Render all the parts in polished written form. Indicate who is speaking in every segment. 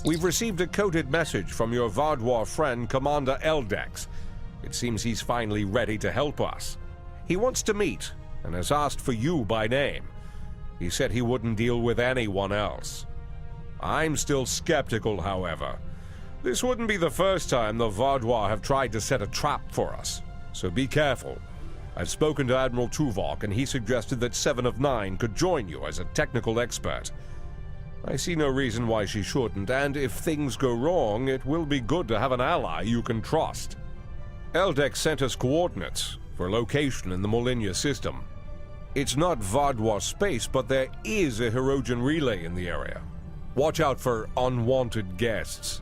Speaker 1: We've received a coded message from your Vardwar friend, Commander Eldex. It seems he's finally ready to help us. He wants to meet, and has asked for you by name. He said he wouldn't deal with anyone else. I'm still skeptical, however. This wouldn't be the first time the Vardwar have tried to set a trap for us, so be careful. I've spoken to Admiral Tuvok, and he suggested that 7 of 9 could join you as a technical expert. I see no reason why she shouldn't, and if things go wrong, it will be good to have an ally you can trust. Eldex sent us coordinates for a location in the Molinia system. It's not Vardwar space, but there is a Hirogen relay in the area. Watch out for unwanted guests.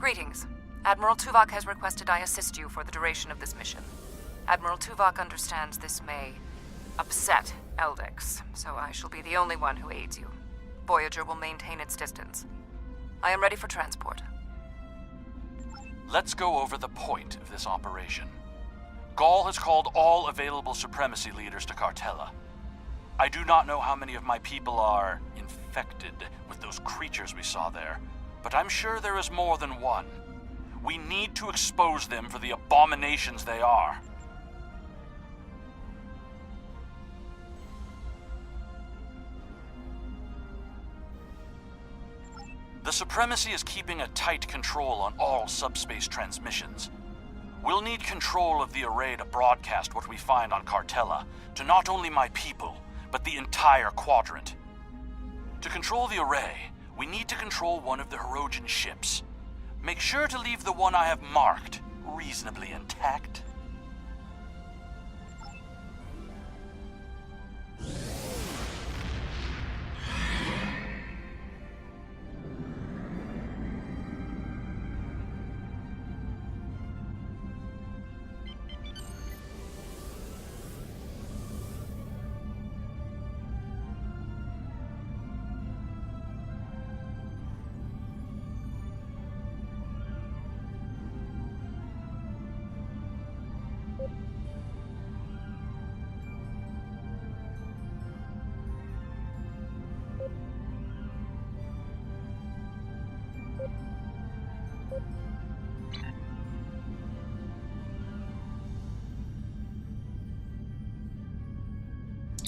Speaker 2: Greetings. Admiral Tuvok has requested I assist you for the duration of this mission. Admiral Tuvok understands this may upset Eldex, so I shall be the only one who aids you. Voyager will maintain its distance. I am ready for transport.
Speaker 3: Let's go over the point of this operation. Ghaul has called all available supremacy leaders to Cartella. I do not know how many of my people are infected with those creatures we saw there, but I'm sure there is more than one. We need to expose them for the abominations they are. The Supremacy is keeping a tight control on all subspace transmissions. We'll need control of the array to broadcast what we find on Cartella to not only my people, but the entire Quadrant. To control the array, we need to control one of the Hirogen ships. Make sure to leave the one I have marked reasonably intact.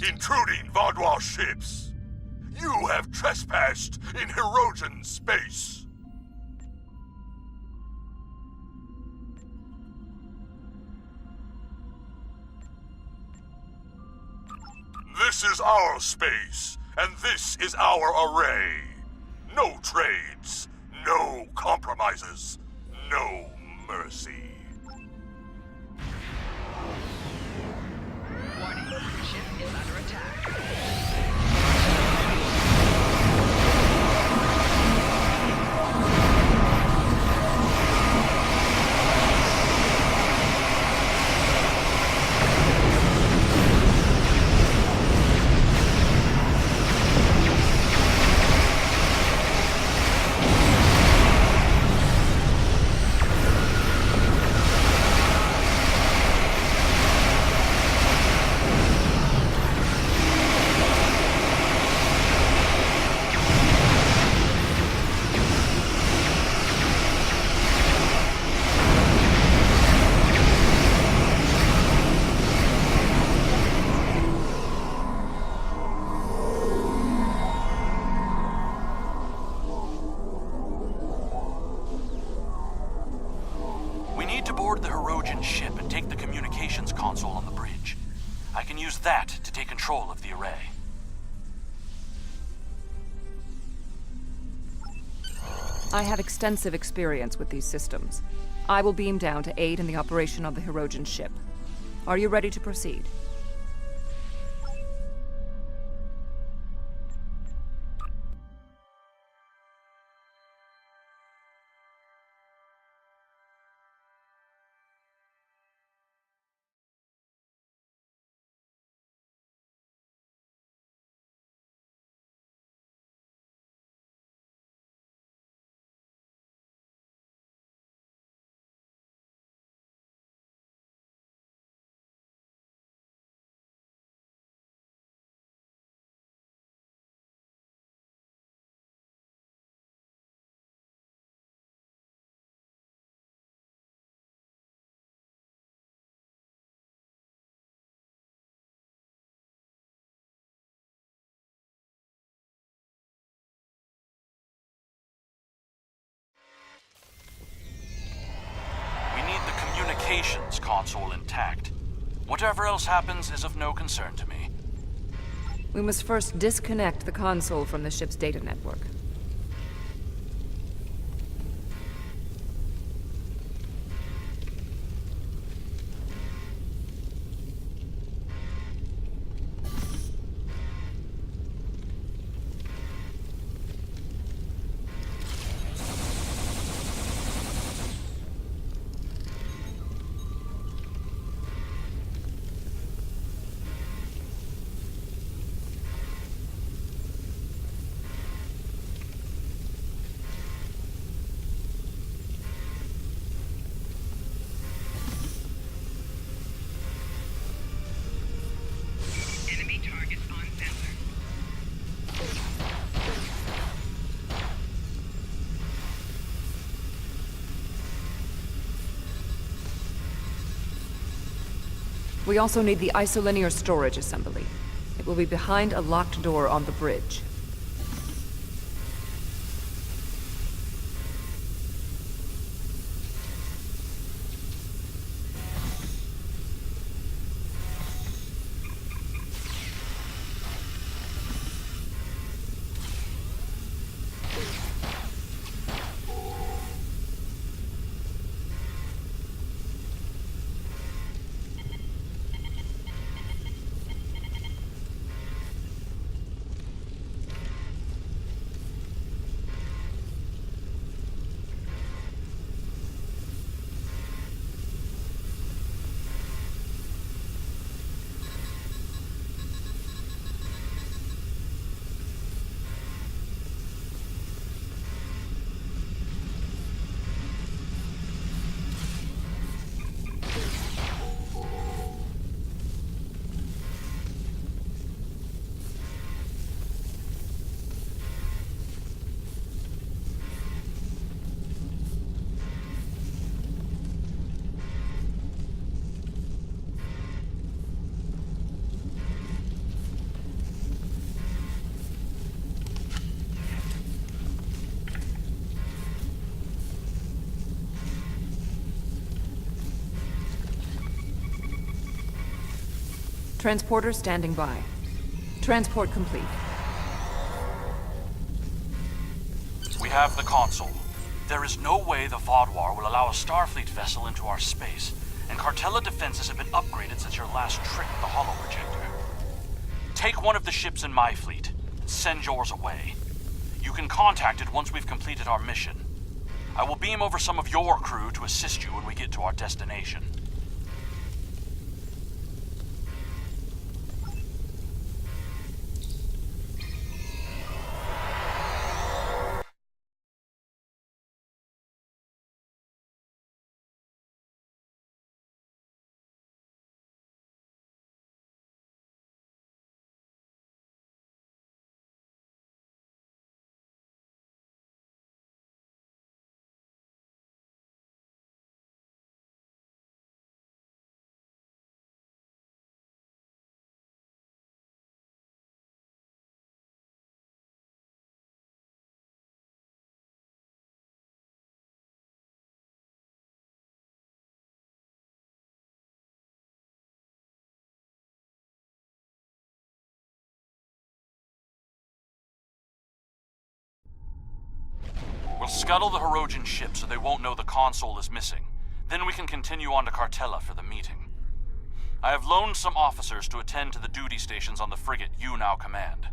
Speaker 4: Intruding Vaudouar ships! You have trespassed in Hirogen space! This is our space, and this is our array. No trades, no compromises, no mercy.
Speaker 5: Warning, ship is under attack.
Speaker 3: The Hirogen ship and take the communications console on the bridge. I can use that to take control of the array.
Speaker 2: I have extensive experience with these systems. I will beam down to aid in the operation of the Hirogen ship. Are you ready to proceed?
Speaker 3: Communications console intact. Whatever else happens is of no concern to me.
Speaker 2: We must first disconnect the console from the ship's data network. We also need the isolinear storage assembly. It will be behind a locked door on the bridge. Transporter standing by. Transport complete.
Speaker 3: We have the console. There is no way the Vaadwaur will allow a Starfleet vessel into our space, and Cartella defenses have been upgraded since your last trip with the holo projector. Take one of the ships in my fleet, and send yours away. You can contact it once we've completed our mission. I will beam over some of your crew to assist you when we get to our destination. We'll scuttle the Hirogen ship so they won't know the console is missing. Then we can continue on to Cartella for the meeting. I have loaned some officers to attend to the duty stations on the frigate you now command.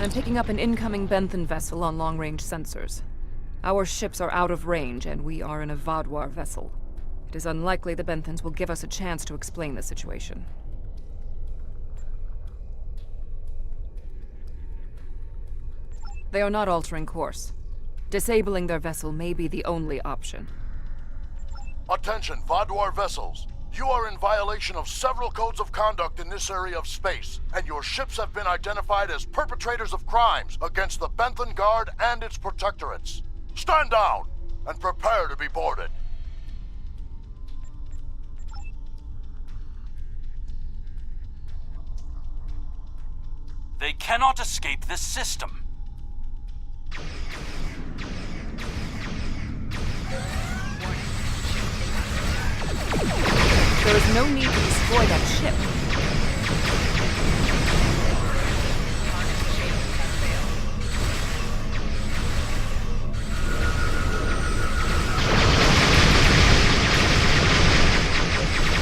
Speaker 2: I'm picking up an incoming Benthan vessel on long-range sensors. Our ships are out of range, and we are in a Vaadwaur vessel. It is unlikely the Benthans will give us a chance to explain the situation. They are not altering course. Disabling their vessel may be the only option.
Speaker 6: Attention, Vaadwaur vessels. You are in violation of several codes of conduct in this area of space, and your ships have been identified as perpetrators of crimes against the Benthan Guard and its protectorates. Stand down and prepare to be boarded.
Speaker 3: They cannot escape this system.
Speaker 2: There is no need to destroy that ship.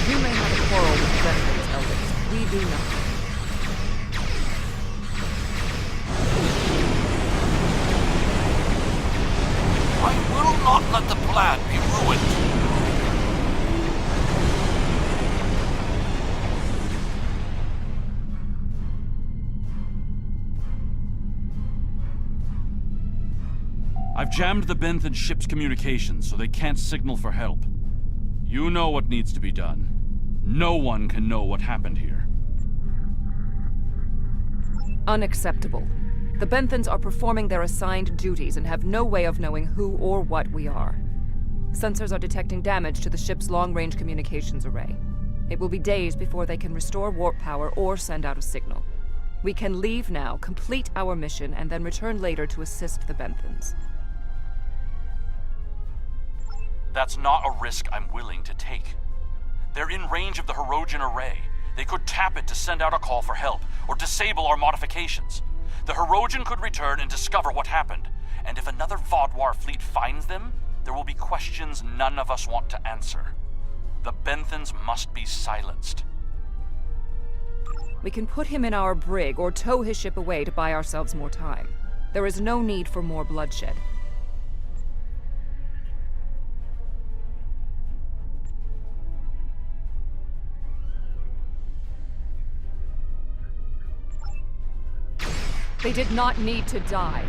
Speaker 2: You may have a quarrel with the Benthans, Elders. We do not.
Speaker 3: I will not let the plan be ruined. I've jammed the Benthan ship's communications so they can't signal for help. You know what needs to be done. No one can know what happened here.
Speaker 2: Unacceptable. The Benthans are performing their assigned duties and have no way of knowing who or what we are. Sensors are detecting damage to the ship's long-range communications array. It will be days before they can restore warp power or send out a signal. We can leave now, complete our mission, and then return later to assist the Benthans.
Speaker 3: That's not a risk I'm willing to take. They're in range of the Hirogen array. They could tap it to send out a call for help, or disable our modifications. The Hirogen could return and discover what happened. And if another Vaadwaur fleet finds them, there will be questions none of us want to answer. The Benthans must be silenced.
Speaker 2: We can put him in our brig or tow his ship away to buy ourselves more time. There is no need for more bloodshed. They did not need to die.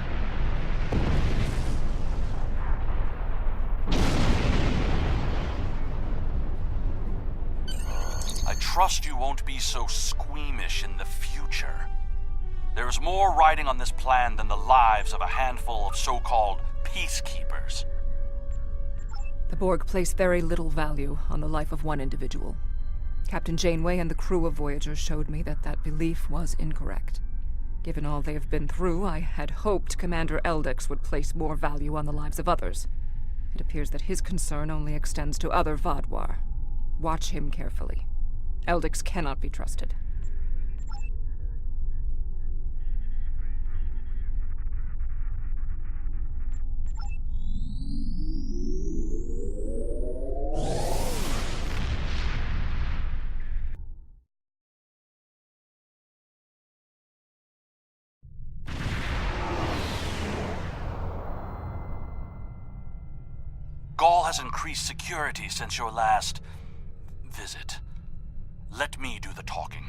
Speaker 3: I trust you won't be so squeamish in the future. There's more riding on this plan than the lives of a handful of so-called peacekeepers.
Speaker 2: The Borg place very little value on the life of one individual. Captain Janeway and the crew of Voyager showed me that that belief was incorrect. Given all they have been through, I had hoped Commander Eldex would place more value on the lives of others. It appears that his concern only extends to other Vaadwaur. Watch him carefully. Eldex cannot be trusted.
Speaker 3: Gaul has increased security since your last visit. Let me do the talking.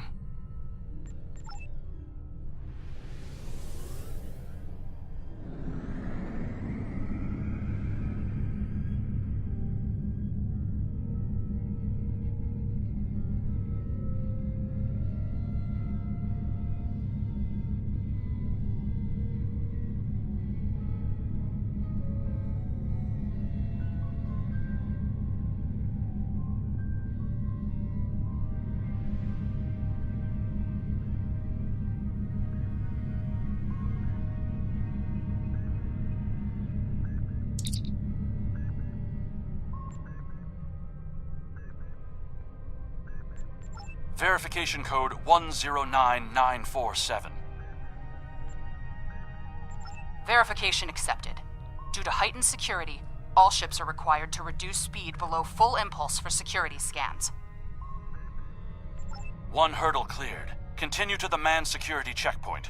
Speaker 3: Verification code 109947.
Speaker 7: Verification accepted. Due to heightened security, all ships are required to reduce speed below full impulse for security scans.
Speaker 3: One hurdle cleared. Continue to the manned security checkpoint.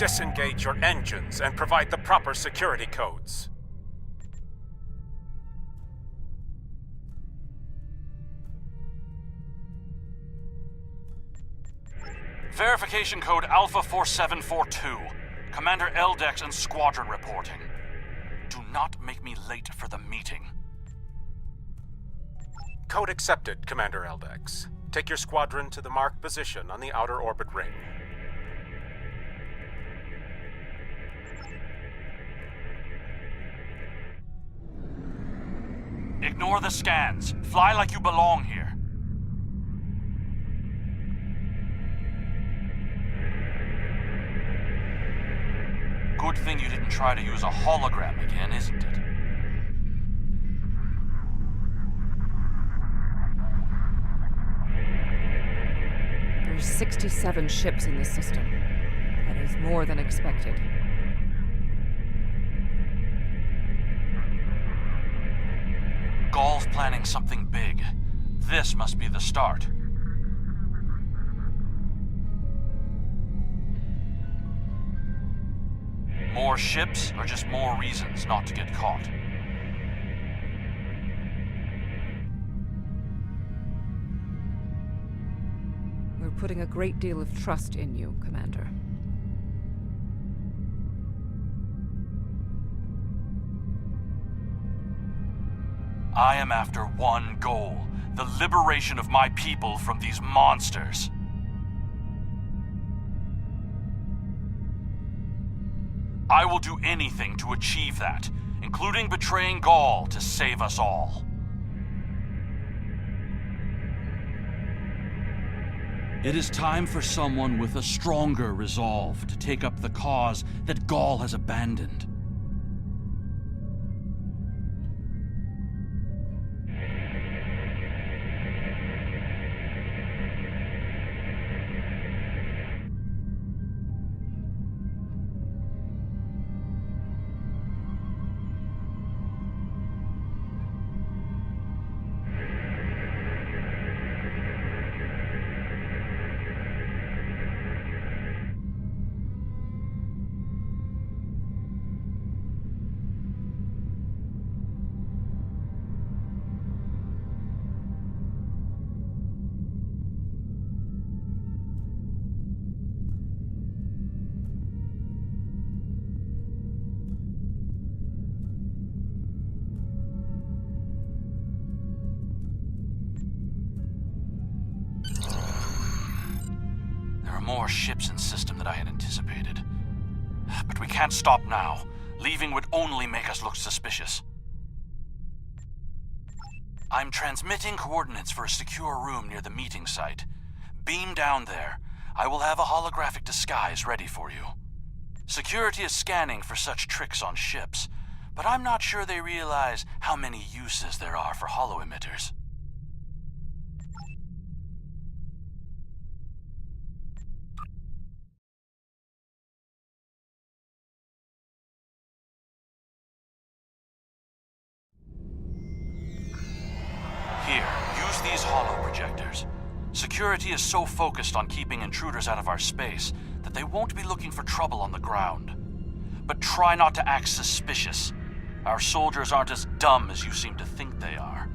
Speaker 8: disengage your engines and provide the proper security codes.
Speaker 3: Verification code Alpha 4742. Commander Eldex and Squadron reporting. Do not make me late for the meeting.
Speaker 8: Code accepted, Commander Eldex. Take your squadron to the marked position on the outer orbit ring.
Speaker 3: Ignore the scans. Fly like you belong here. Good thing you didn't try to use a hologram again, isn't it?
Speaker 2: There's 67 ships in this system. That is more than expected.
Speaker 3: Gaul's planning something big. This must be the start. More ships are just more reasons not to get caught.
Speaker 2: We're putting a great deal of trust in you, Commander.
Speaker 3: I am after one goal: the liberation of my people from these monsters. I will do anything to achieve that, including betraying Gaul to save us all. It is time for someone with a stronger resolve to take up the cause that Gaul has abandoned. More ships in system than I had anticipated. But we can't stop now. Leaving would only make us look suspicious. I'm transmitting coordinates for a secure room near the meeting site. Beam down there. I will have a holographic disguise ready for you. Security is scanning for such tricks on ships, but I'm not sure they realize how many uses there are for holo-emitters. Here, use these holo projectors. Security is so focused on keeping intruders out of our space that they won't be looking for trouble on the ground. But try not to act suspicious. Our soldiers aren't as dumb as you seem to think they are.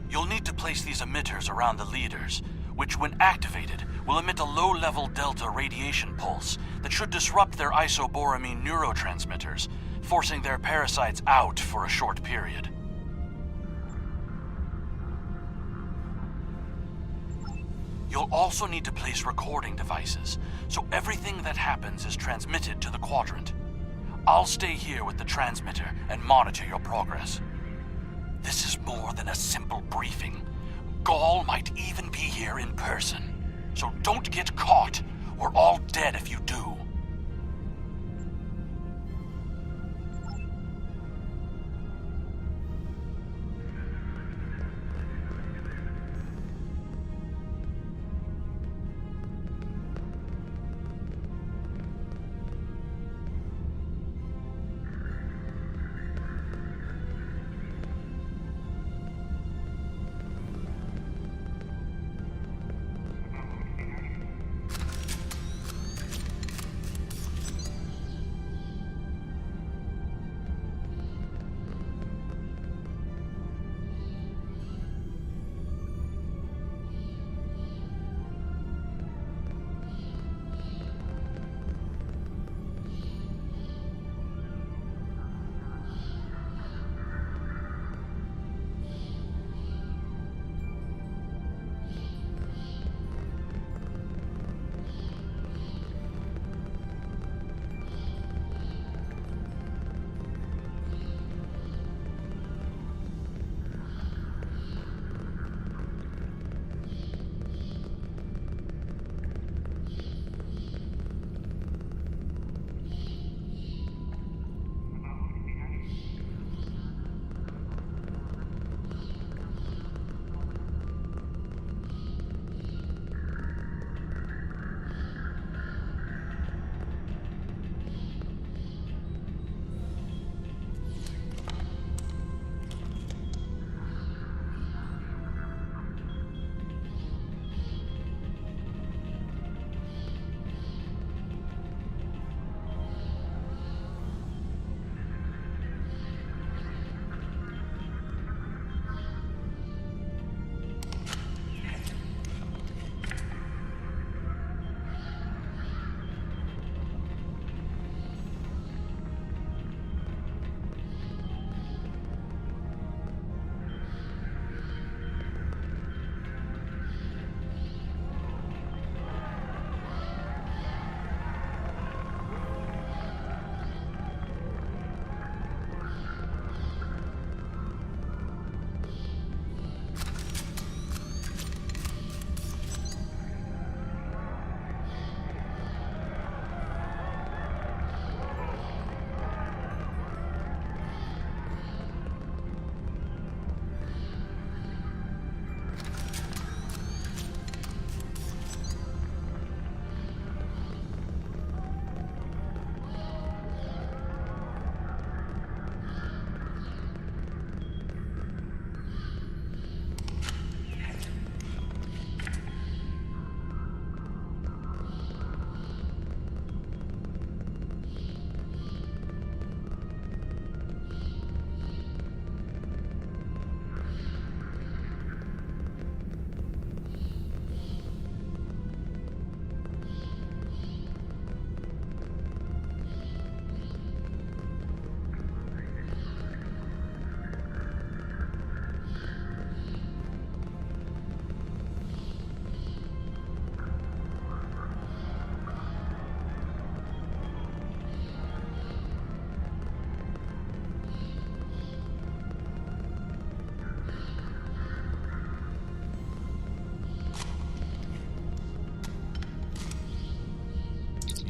Speaker 3: You'll need to place these emitters around the leaders, which when activated will emit a low-level delta radiation pulse that should disrupt their isoboramine neurotransmitters, forcing their parasites out for a short period. You'll also need to place recording devices, so everything that happens is transmitted to the Quadrant. I'll stay here with the transmitter and monitor your progress. This is more than a simple briefing. Gaul might even be here in person. So don't get caught. We're all dead if you do.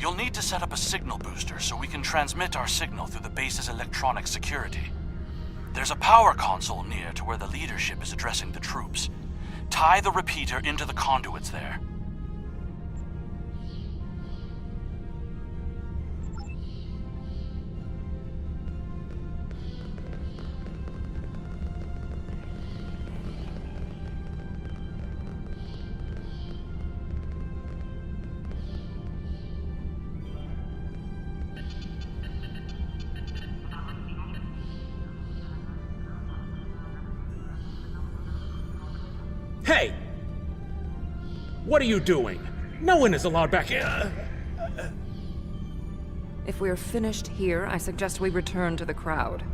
Speaker 3: You'll need to set up a signal booster so we can transmit our signal through the base's electronic security. There's a power console near to where the leadership is addressing the troops. Tie the repeater into the conduits there.
Speaker 9: Hey! What are you doing? No one is allowed back here.
Speaker 2: If we're finished here, I suggest we return to the crowd.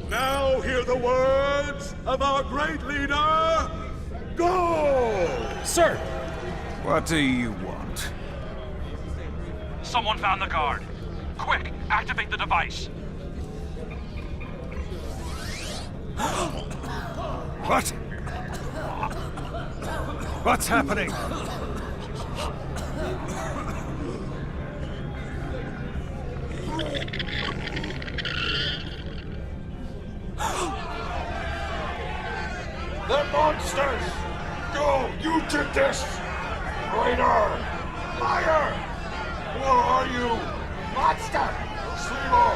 Speaker 4: Now hear the words of our great leader. Go!
Speaker 9: Sir!
Speaker 10: What do you want?
Speaker 3: Someone found the guard. Quick, activate the device.
Speaker 10: What? What's happening?
Speaker 4: They're monsters! Go! You did this! Traitor! Liar! Who are you? Monster! Sleeper!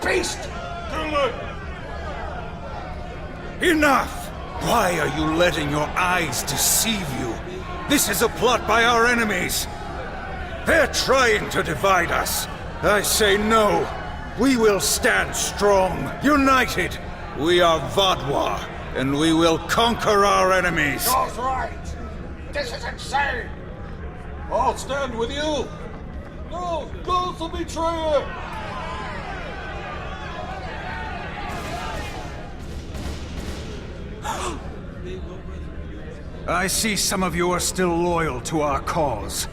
Speaker 4: Beast! Villain!
Speaker 10: Enough! Why are you letting your eyes deceive you? This is a plot by our enemies. They're trying to divide us. I say no. We will stand strong, united. We are Vodwa, and we will conquer our enemies.
Speaker 4: Joe's right! This is insane! I'll stand with you! No! Go's the betrayer!
Speaker 10: I see some of you are still loyal to our cause.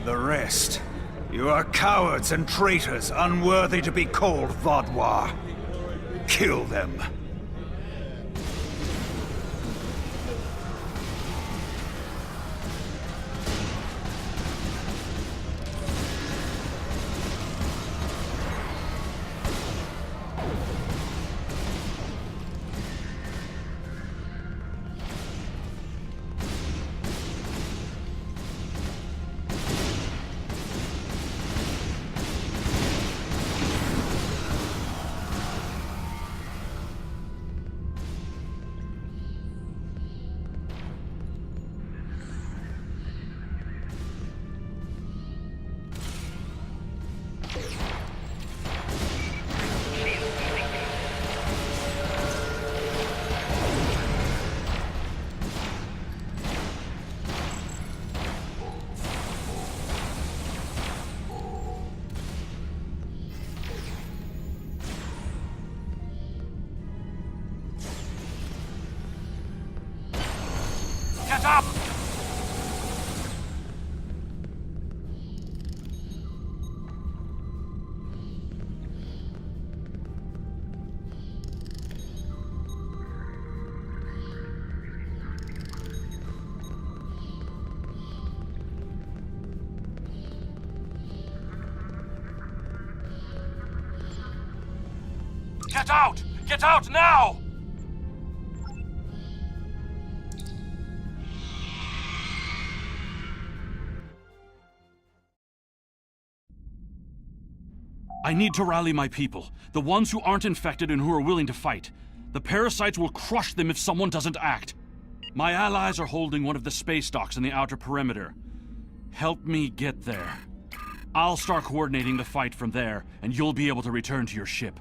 Speaker 10: The rest, you are cowards and traitors unworthy to be called Vodwa. Kill them.
Speaker 3: Get up! Get out! Get out now! I need to rally my people, the ones who aren't infected and who are willing to fight. The parasites will crush them if someone doesn't act. My allies are holding one of the space docks in the outer perimeter. Help me get there. I'll start coordinating the fight from there, and you'll be able to return to your ship.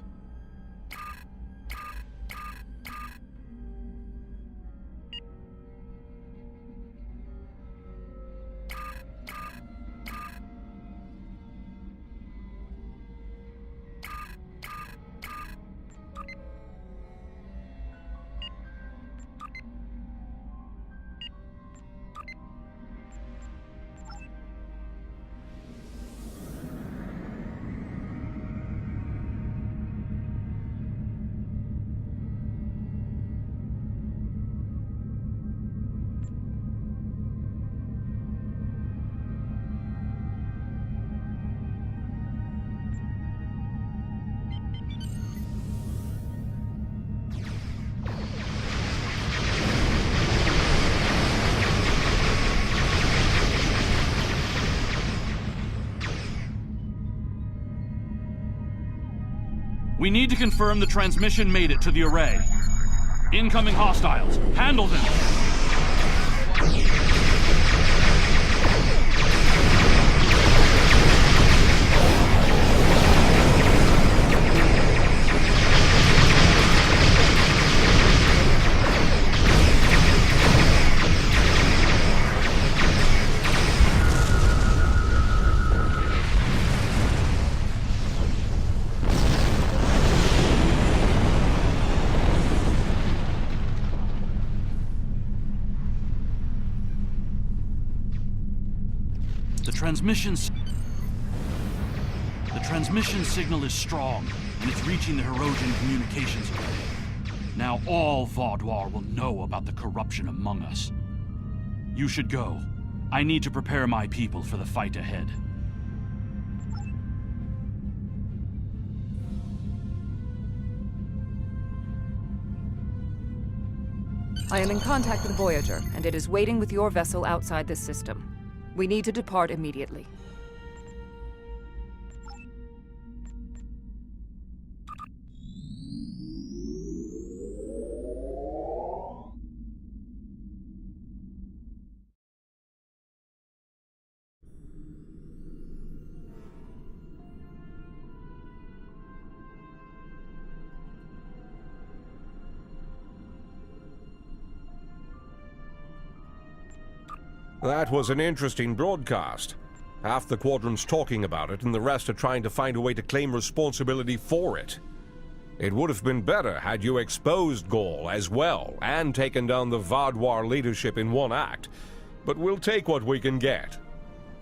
Speaker 3: We need to confirm the transmission made it to the array. Incoming hostiles. Handle them! The transmission signal is strong, and it's reaching the Herodian communications array. Now all Vaudoir will know about the corruption among us. You should go. I need to prepare my people for the fight ahead.
Speaker 2: I am in contact with Voyager, and it is waiting with your vessel outside this system. We need to depart immediately.
Speaker 1: That was an interesting broadcast. Half the Quadrant's talking about it, and the rest are trying to find a way to claim responsibility for it. It would have been better had you exposed Gaul as well, and taken down the Vaudoir leadership in one act. But we'll take what we can get.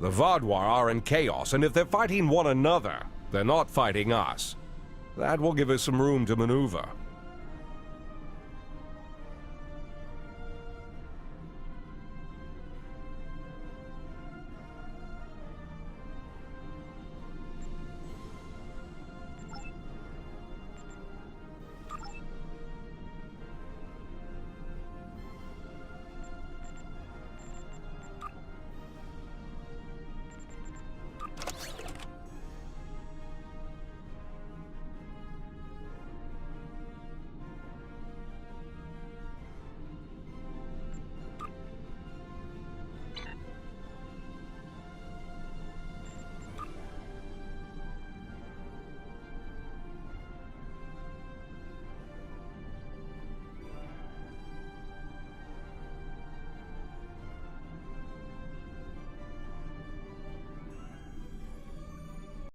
Speaker 1: The Vaudoir are in chaos, and if they're fighting one another, they're not fighting us. That will give us some room to maneuver.